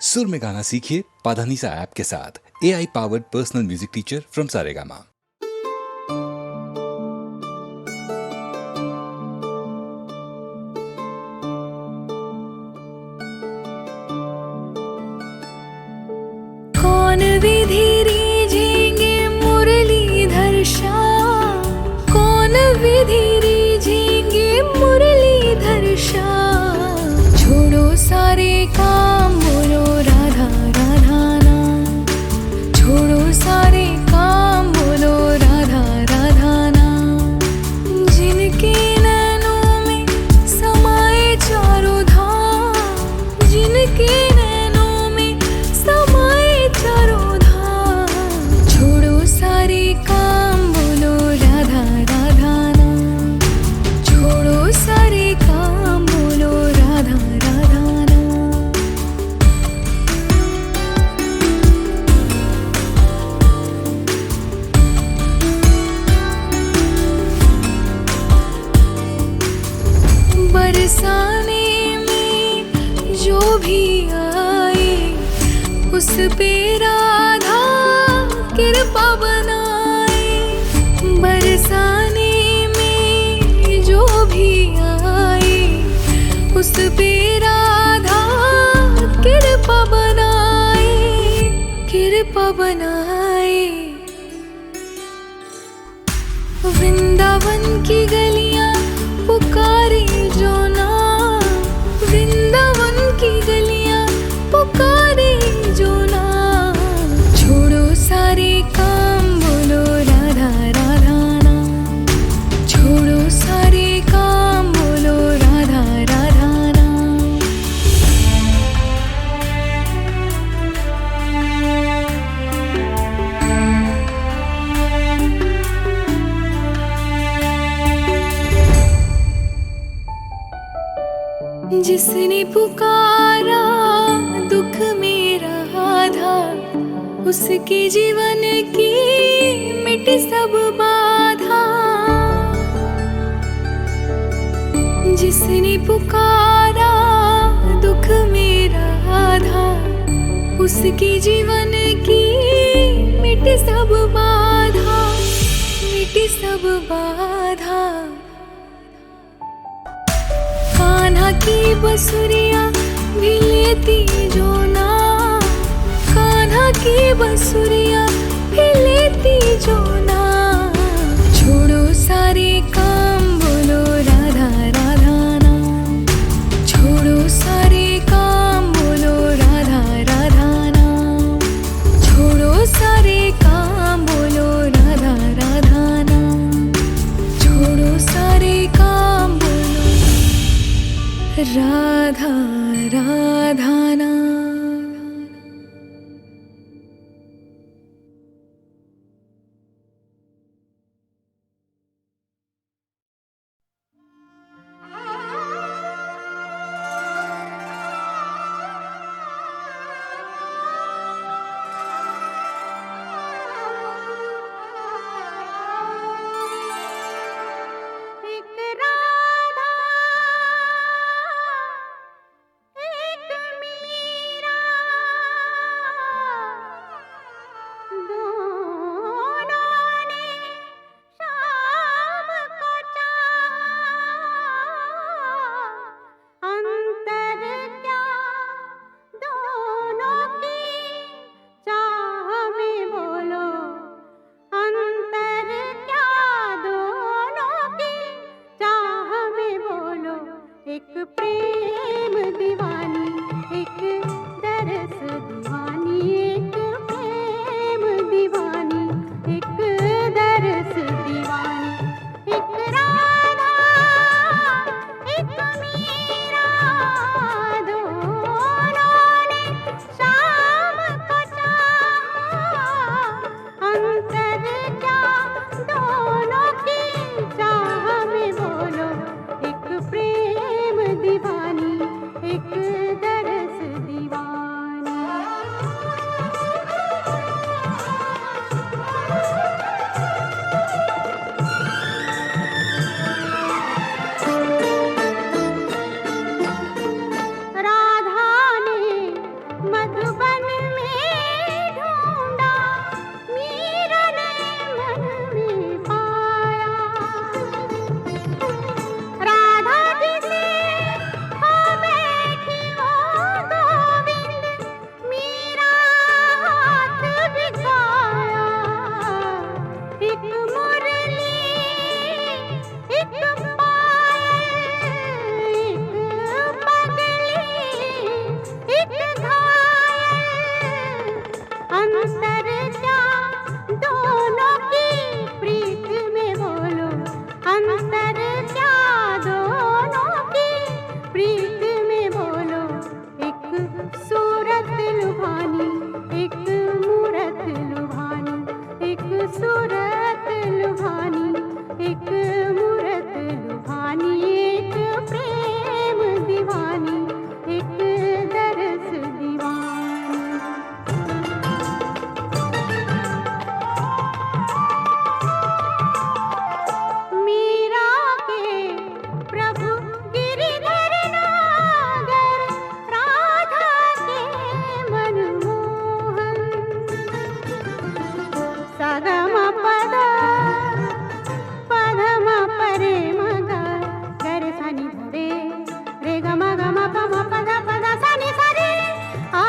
सुर में गाना सीखिए पाधानीसा ऐप के साथ। AI powered personal music teacher from Saregama. कौन विधि रीझेंगे मुरलीधर श्याम, कौन विधि रीझेंगे मुरलीधर श्याम। छोड़ो सारे काम बोलो राधा राधा नाम, छोड़ो सारे काम बोलो राधा राधा नाम। जिनके नैनों में समाए चारों धाम, जिनके नैनों में समाए चारों धाम। छोड़ो सारे काम बोलो राधा राधा नाम, छोड़ो सारे काम बोलो राधा राधा नाम। बरसाने में जो भी आए उस पे राधा कृपा बनाए। बरसाने में जो भी आए उस पे राधा कृपा बनाए, कृपा बनाए। वृंदावन की गलियां पुकारे जो नाम, वृंदावन की गलियां पुकारे जो नाम। छोड़ो सारे काम बोलो राधा राधा नाम, छोड़ो सारे काम बोलो राधा राधा नाम। जिसने पुकारा दुख मेरा आधा, उसके जीवन की मिटी सब बाधा। जिसने पुकारा दुख मेरा आधा, उसके जीवन की मिटी सब बाधा, मिटी सब बाधा। कान्हा की बसुरिया भी लेती जो नाम, कान्हा की बसुरिया भी लेती जो नाम। छोड़ो सारे काम बोलो राधा राधा नाम, छोड़ो सारे काम बोलो राधा राधा नाम, छोड़ो सारे काम बोलो राधा राधा नाम, छोड़ो सारे काम बोलो राधा राधा नाम। एक राधा एक मीरा, मधुबन में ढूंढा, मीरा ने मन में पाया। राधा जी से हो बैठी वो गोविंद, मीरा हाथ बिठाया। एक मुरली, एक पायल, एक पगली, एक घायल। अंतर क्या दोनों की प्रीत में बोलो, अंतर क्या दोनों की प्रीत में बोलो। एक सूरत लुभानी, एक मूरत लुभानी, एक सूरत लुभानी, एक मूरत लुभानी। एक प्रेम दीवानी, एक दरस दीवानी। मीरा के प्रभु गिरिधर नागर, राधा के मनमोहन। सगम पद पदम परे मग गर सनि धरे, रे ग म ग म प म पद पद सनि सरे। आ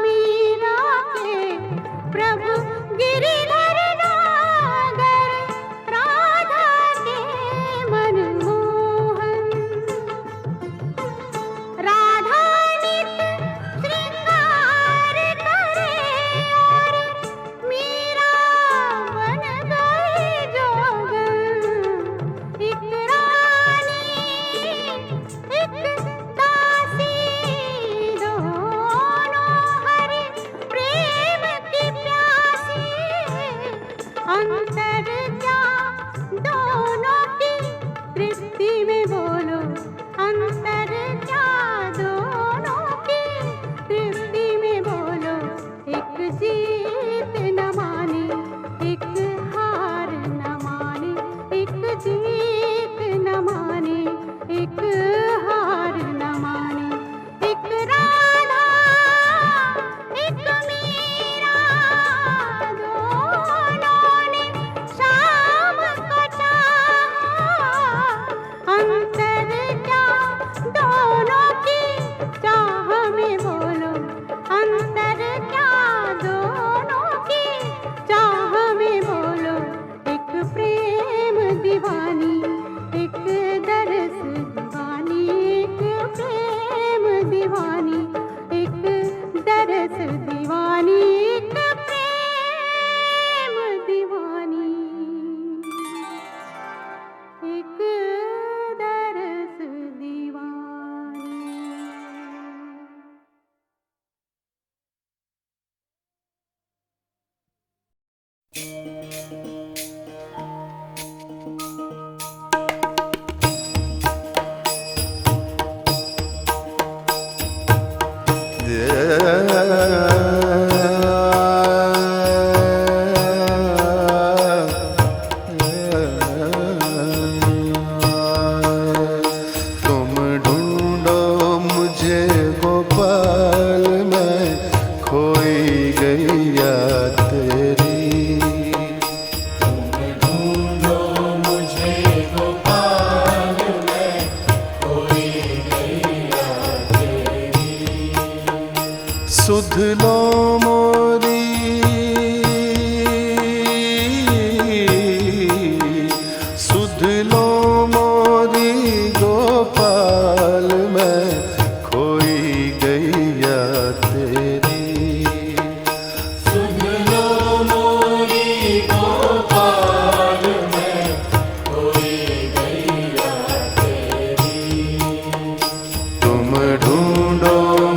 मीरा के प्रभु गिरिधर नागर, राधा के मनमोहन। राधा नित श्रृंगार करे और मीरा बन गई जोगन। एक रानी, एक दासी, दोनों हरि प्रेम की प्यासी। अंतर क्या दोनों की तृप्ति में बोलो, अंतर क्या दोनों की तृप्ति में बोलो। एक जीत न माने, एक हार न माने, एक जीत न माने, एक हार न माने। एक राधा, एक मीरा, दोनों ने शाम को चाहा। अंतर क्या दोनों की चाह में बोलो, अंतर क्या दोनों की चाह में बोलो। एक प्रेम दीवानी, एक दरस दीवानी, एक प्रेम दीवानी, एक दरस दीवानी, एक प्रेम दीवानी, एक दरस दीवानी। तुम ढूंढो मुझे गोपाल, मैं खोई गैया तेरी। सुध लो मोरी, सुध लो मोरी गोपाल, मैं खोई गैया तेरी। सुध लो मोरी गोपाल, मैं खोई गैया तेरी। तुम ढूंढो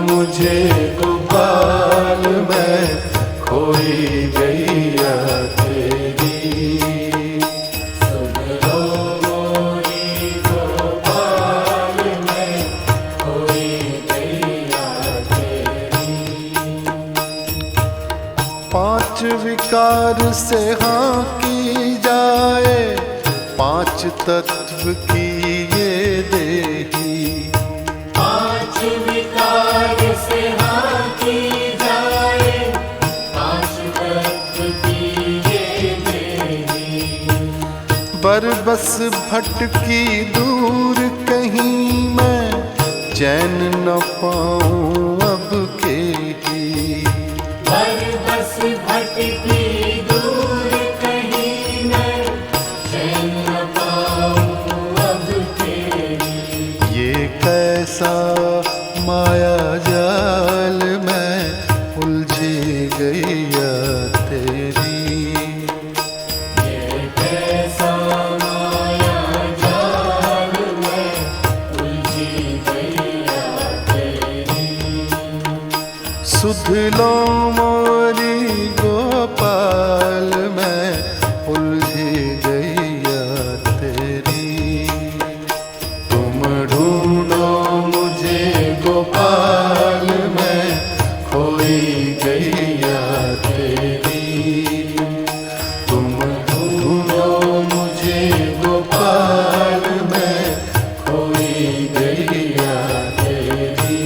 मुझे गोपाल, मैं खोई गैया तेरी। सुन लो मोरी गोपाल, मैं खोई गैया तेरी। पांच विकार से हाँ की जाए, पांच तत्व की बस भटकी दूर कहीं मैं, चैन न पाऊं अब के ही। बस भटकी दूर कहीं मैं, चैन न पाऊं अब तेरी। ये कैसा माया जाल मैं उलझी गैया तेरी। ये कैसा माया जाल मैं उलझी गैया तेरी। सुध लो मोरी गोपाल मैं उलझी गैया तेरी। तुम ढूंढो मुझे गोपाल मैं खोई गैया तेरी। तुम ढूंढो मुझे गोपाल मैं खोई गैया तेरी।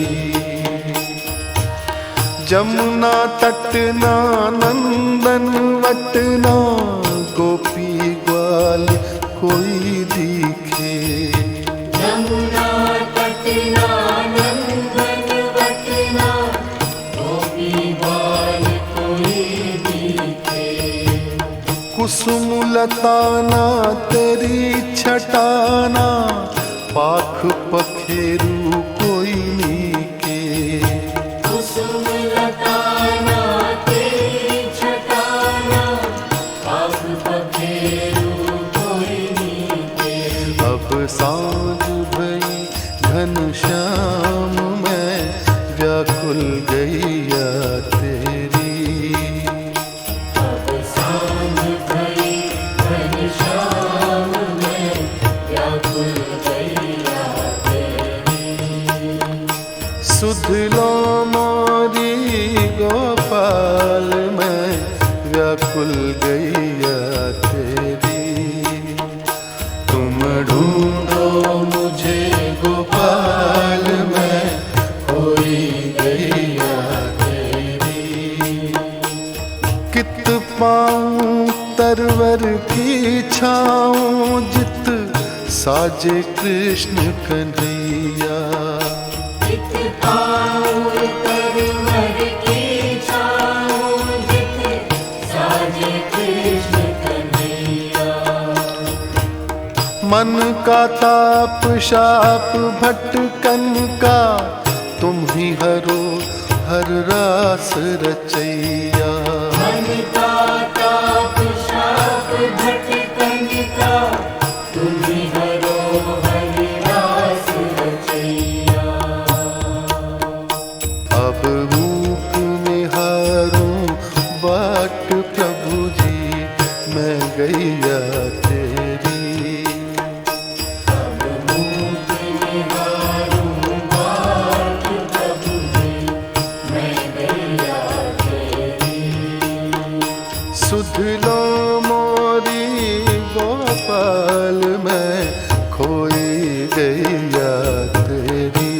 जमुना तटना नंदन वटना गोपी ग्वाल कोई दिखे। यमुना तटना नंदन वटना गोपी बाल कोई दिखे। कुसुम लताना तेरी छटाना पाख पखेरू कोई नीके। कुसुम लताना तेरी छटाना पाख पखेरू कोई नीके। अब सांझ भई घनश्याम मैं व्याकुल गैया तेरी। अब सांझ भई घनश्याम में व्याकुल गैया तेरी। सुध लो मोरी गोपाल मैं व्याकुल गैया तेरी। तुम ढूंढो मुझे गोपाल मैं खोई गैया तेरी। कित पाऊं तरवर की छाऊं जित साजे कृष्ण कन्हैया। जित पाऊं तरवर की छाऊं जित साजे कृष्ण कन्हैया। मन का ताप शाप भटकन का तुम ही हरो हर रास रचैया। मन का ताप शाप भटकन का तुम ही हरो हरि रास रचैया। अब रूप निहारूं बाट प्रभु जी मैं गैया तेरी। अब मुख निहारूं बाट प्रभु जी मैं गैया तेरी। सुध लो मोरी गोपाल मैं खोई गैया तेरी।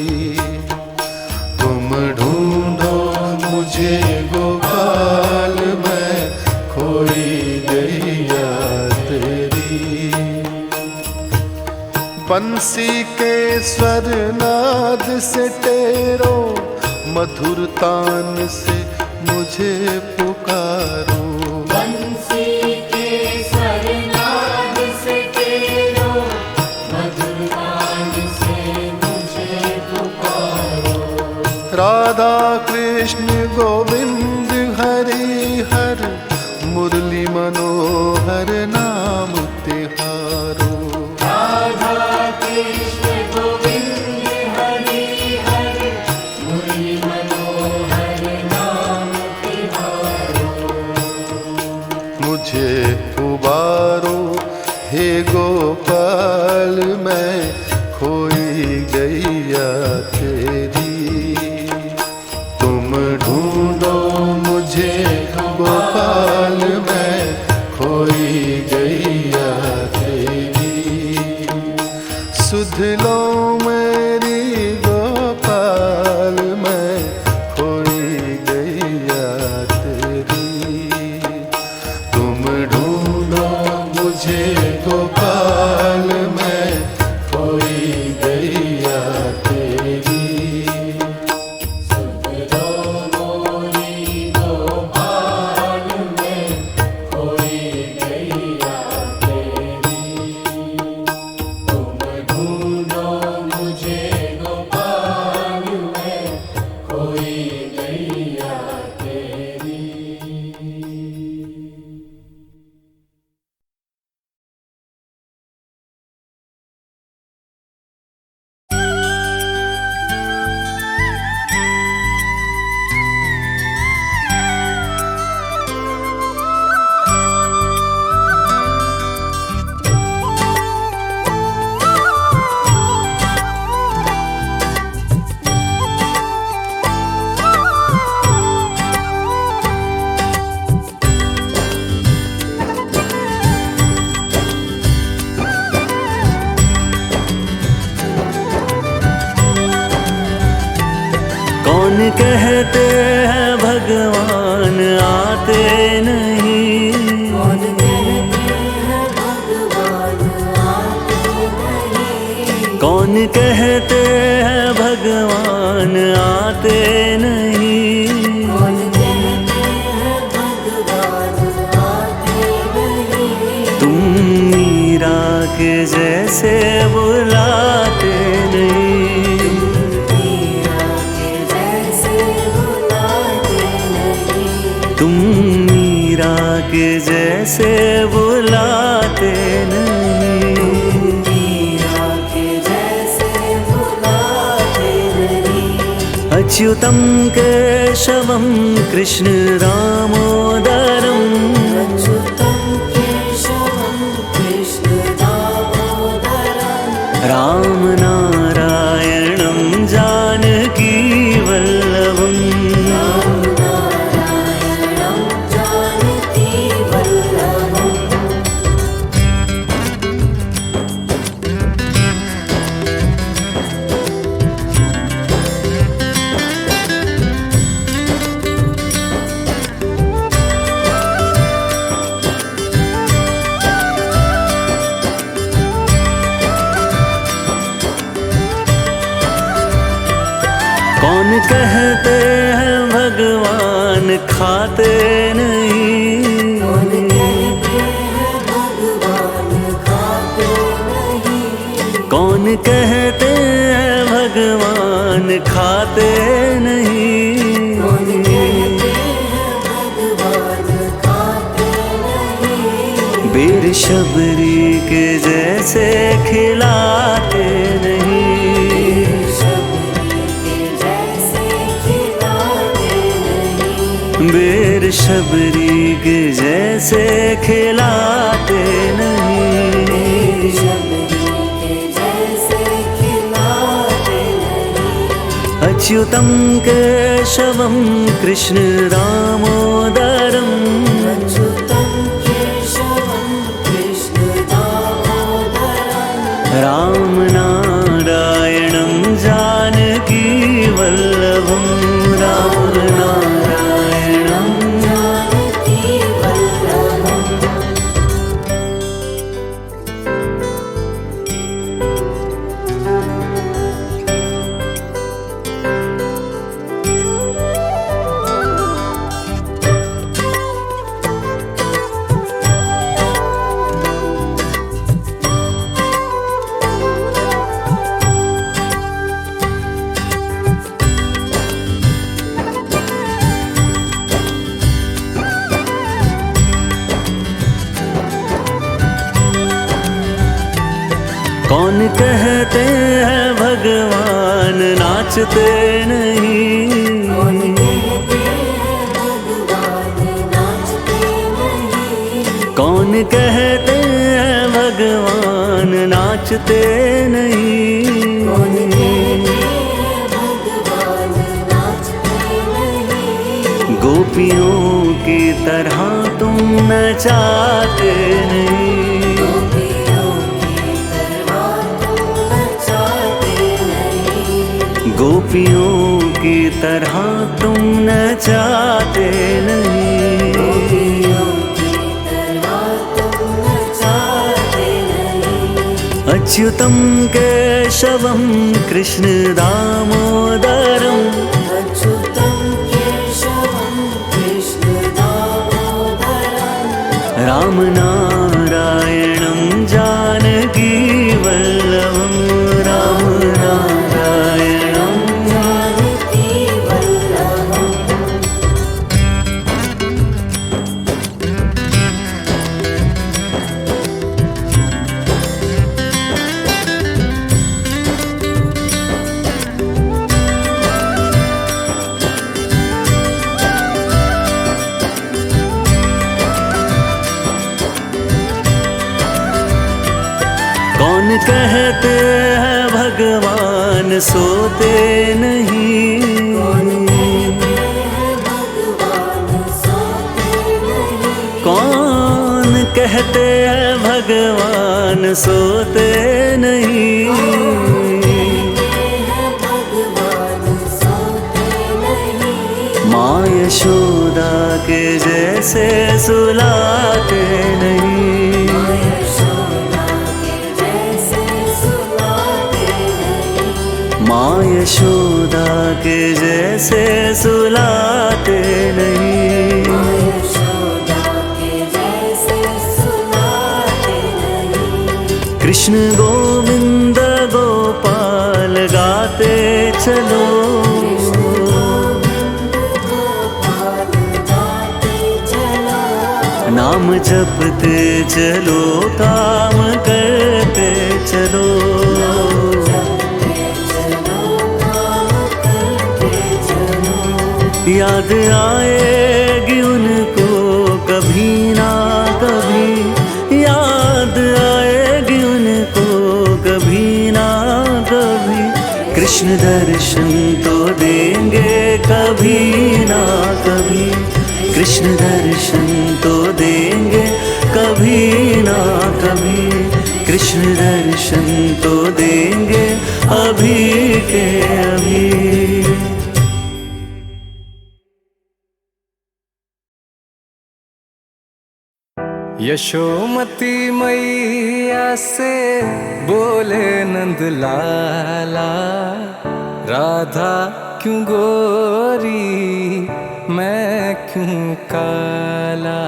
तुम ढूंढो मुझे गोपाल मैं खोई गैया तेरी। बंसी के स्वर नाद से टेरो मधुर तान से मुझे पुकारो। बंसी के सरनाद से तेरो मधुर गान से मुझे पुकारो। राधा कृष्ण गोविंद हरि हर मुरली मनोहर नाम तिहारो। राधा कृष्ण गोविंद हरि हरि मुरली मनोहर नाम तिहारो। मुझे उबारो हे गोपाल मैं खोई गैया तेरी। तुम ढूंढो मुझे गोपाल मैं खोई गैया तेरी। सुध लो मेरी गोपाल मैं खोई गैया तेरी। तुम ढूंढो मुझे गोपाल कौन कहते हैं भगवान आते नहीं, कौन कहते हैं भगवान आते नहीं, कौन कहते हैं भगवान आते नहीं, कौन कहते हैं भगवान आते नहीं। तुम मीरा के जैसे बुलाते नहीं, मीरा के जैसे बुलाते नहीं, तुम मीरा के जैसे बुलाते नहीं। मीरा के जैसे बुलाते नहीं। अच्युतं केशवं कृष्ण दामोदरम्, अच्युतं केशवं कृष्ण दामोदरम्, राम नारायणं जानकी वल्लभम्, राम नारायणं जानकी वल्लभम्। कौन कहते हैं भगवान खाते नहीं, कौन कहते हैं भगवान खाते नहीं, कौन कहते हैं भगवान खाते नहीं, कौन कहते हैं भगवान खाते नहीं। बेर शबरी के जैसे खिलाते नहीं, शबरी के जैसे खिलाते नहीं, बेर शबरी के जैसे खिलाते नहीं। शबरी के जैसे खिलाते नहीं। अच्युतं केशवं कृष्ण दामोदरम्, अच्युतं केशवं कृष्ण दामोदरम्, राम नारायणं जानकी वल्लभम्, राम नारायणं। जानकी वल्लभम्। कौन कहते हैं भगवान नाचते नहीं, कौन कहते हैं भगवान नाचते नहीं, कौन कहते हैं भगवान नाचते नहीं, कौन कहते हैं भगवान नाचते नहीं। गोपियों की तरह तुम नचाते नहीं, गोपियों की तरह तुम नचाते नहीं, गोपियों की तरह तुम नचाते नहीं। गोपियों की तरह तुम नचाते नहीं। अच्युतं केशवं कृष्ण दामोदरम्, अच्युतं केशवं कृष्ण दामोदरम्, राम नारायणं जानकी वल्लभम्, राम नारायणं। जानकी वल्लभम्। कौन कहते हैं भगवान सोते नहीं, कौन कहते हैं भगवान सोते नहीं, कौन कहते हैं भगवान सोते नहीं, भगवान सोते नहीं। जैसे सुलाते नहीं। माँ यशोदा के जैसे सुलाते नहीं। माँ यशोदा के जैसे सुलाते नहीं। माँ यशोदा के जैसे सुलाते नहीं। कृष्ण गोविंद गोपाल गाते चलो। गोपाल गाते चलो। नाम जपते चलो, काम करते चलो। जपते चलो, काम करते चलो। याद आएगी उनको कभी ना कभी, याद आएगी उनको कभी ना कभी। कृष्ण दर्शन तो देंगे कभी ना कभी। कृष्ण दर्शन तो देंगे कभी ना कभी। कृष्ण दर्शन तो देंगे अभी के अभी। यशोमती मैया से बोले नंद लाला, राधा क्यों गोरी मैं क्यों काला,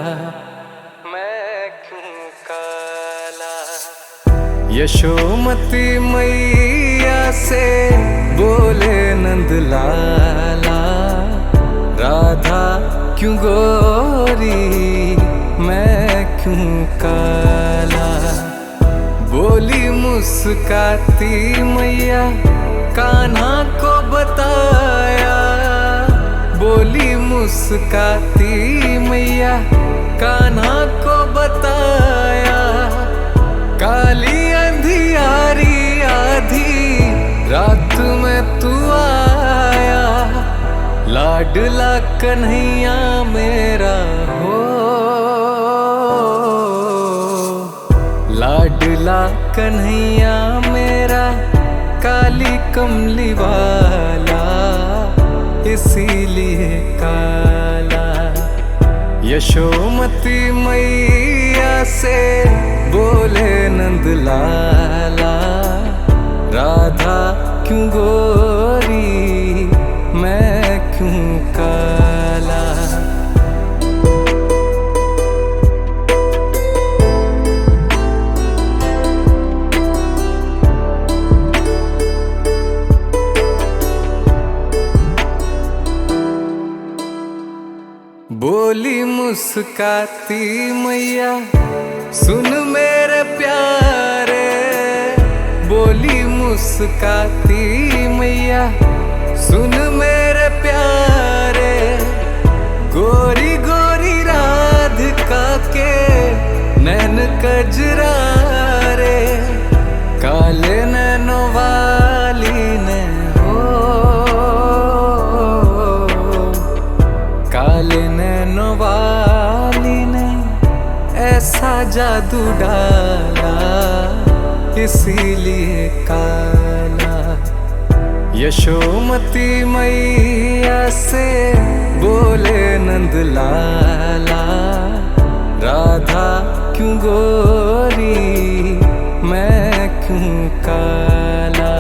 मैं क्यों काला। यशोमती मैया से बोले नंद लाला, राधा क्यों गोरी मैं क्यों काला। बोली मुस्काती मैया कान्हा को बताया, बोली मुस्काती मैया कान्हा को बताया। काली अंधियारी आधी रात में तू आया, लाडला कन्हैया मेरा हो, लाडला कन्हैया मेरा काली कमली वाला इसीलिए काला। यशोमती मैया से बोले नंद लाला, राधा क्यों गोरी मैं क्यों काला। बोली मुस्काती मैया सुन मेरे प्यारे, बोली मुस्काती मैया सुन मेरे प्यारे। गोरी गोरी राधिका के नैन कजरारे, काले नैनों वाली ने हो, काले नैनों वाली ने ऐसा जादू डाला इसीलिए काला। यशोमती मैया से बोले नंद लाला, राधा क्यों गोरी मैं क्यों काला।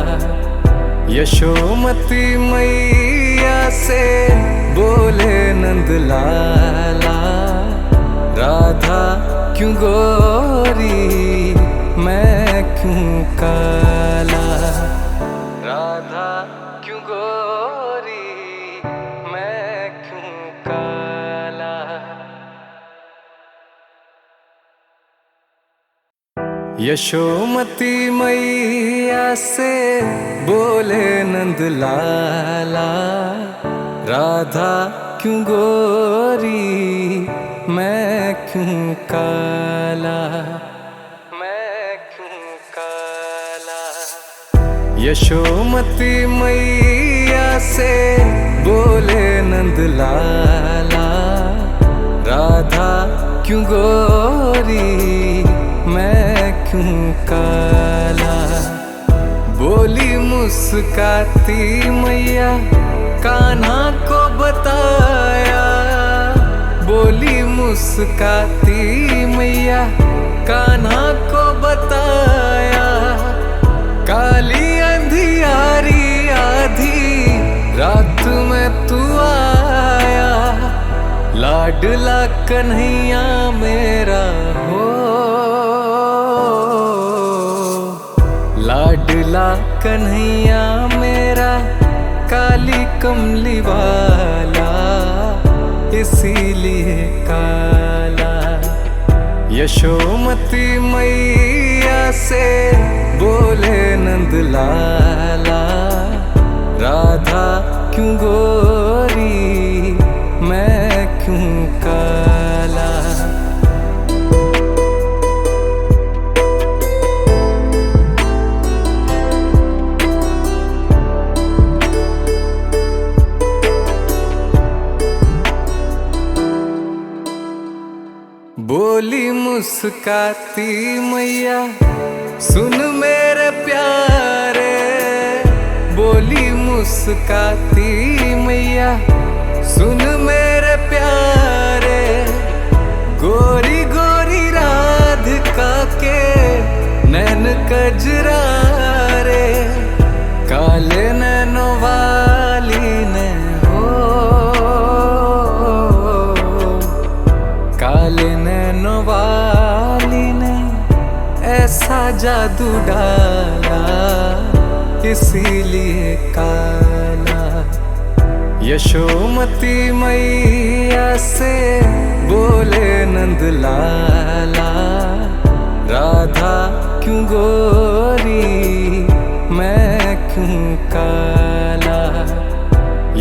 यशोमती मैया से बोले नंद लाला, राधा क्यों गोरी मैं क्यों काला, राधा क्यों गोरी मैं क्यों काला। यशोमती मैया से बोले नंद लाला, राधा क्यों गोरी मैं क्यों काला, मैं क्यों काला। यशोमती मैया से बोले नंद लाला, राधा क्यों गोरी मैं क्यों काला। बोली मुस्काती मैया कान्हा को बताया, बोली मुस्काती मैया कान्हा को बताया, काली अंधियारी आधी रात में तू आया, लाडला कन्हैया मेरा हो, लाडला कन्हैया मेरा, काली कमली वाला इसीलिए काला। यशोमती मैया से बोले नंद लाला, राधा क्यों गोरी मैं क्यों काला। बोली मुस्काती मैया सुन मेरे प्यारे, बोली मुस्काती मैया सुन मेरे प्यारे, गोरी गोरी राधिका के नैन कजरारे, काले नैनों वाली ने हो, काले नैनों वाली ने ऐसा जादू डाला इसीलिए काला। यशोमती मैया से बोले नंद लाला, राधा क्यों गोरी मैं क्यों काला।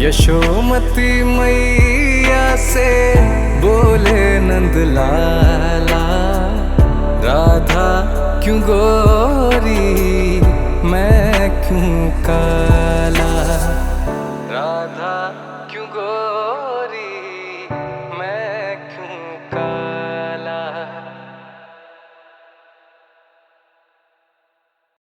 यशोमती मैया से बोले नंद लाला, राधा क्यों गोरी मैं क्यों काला।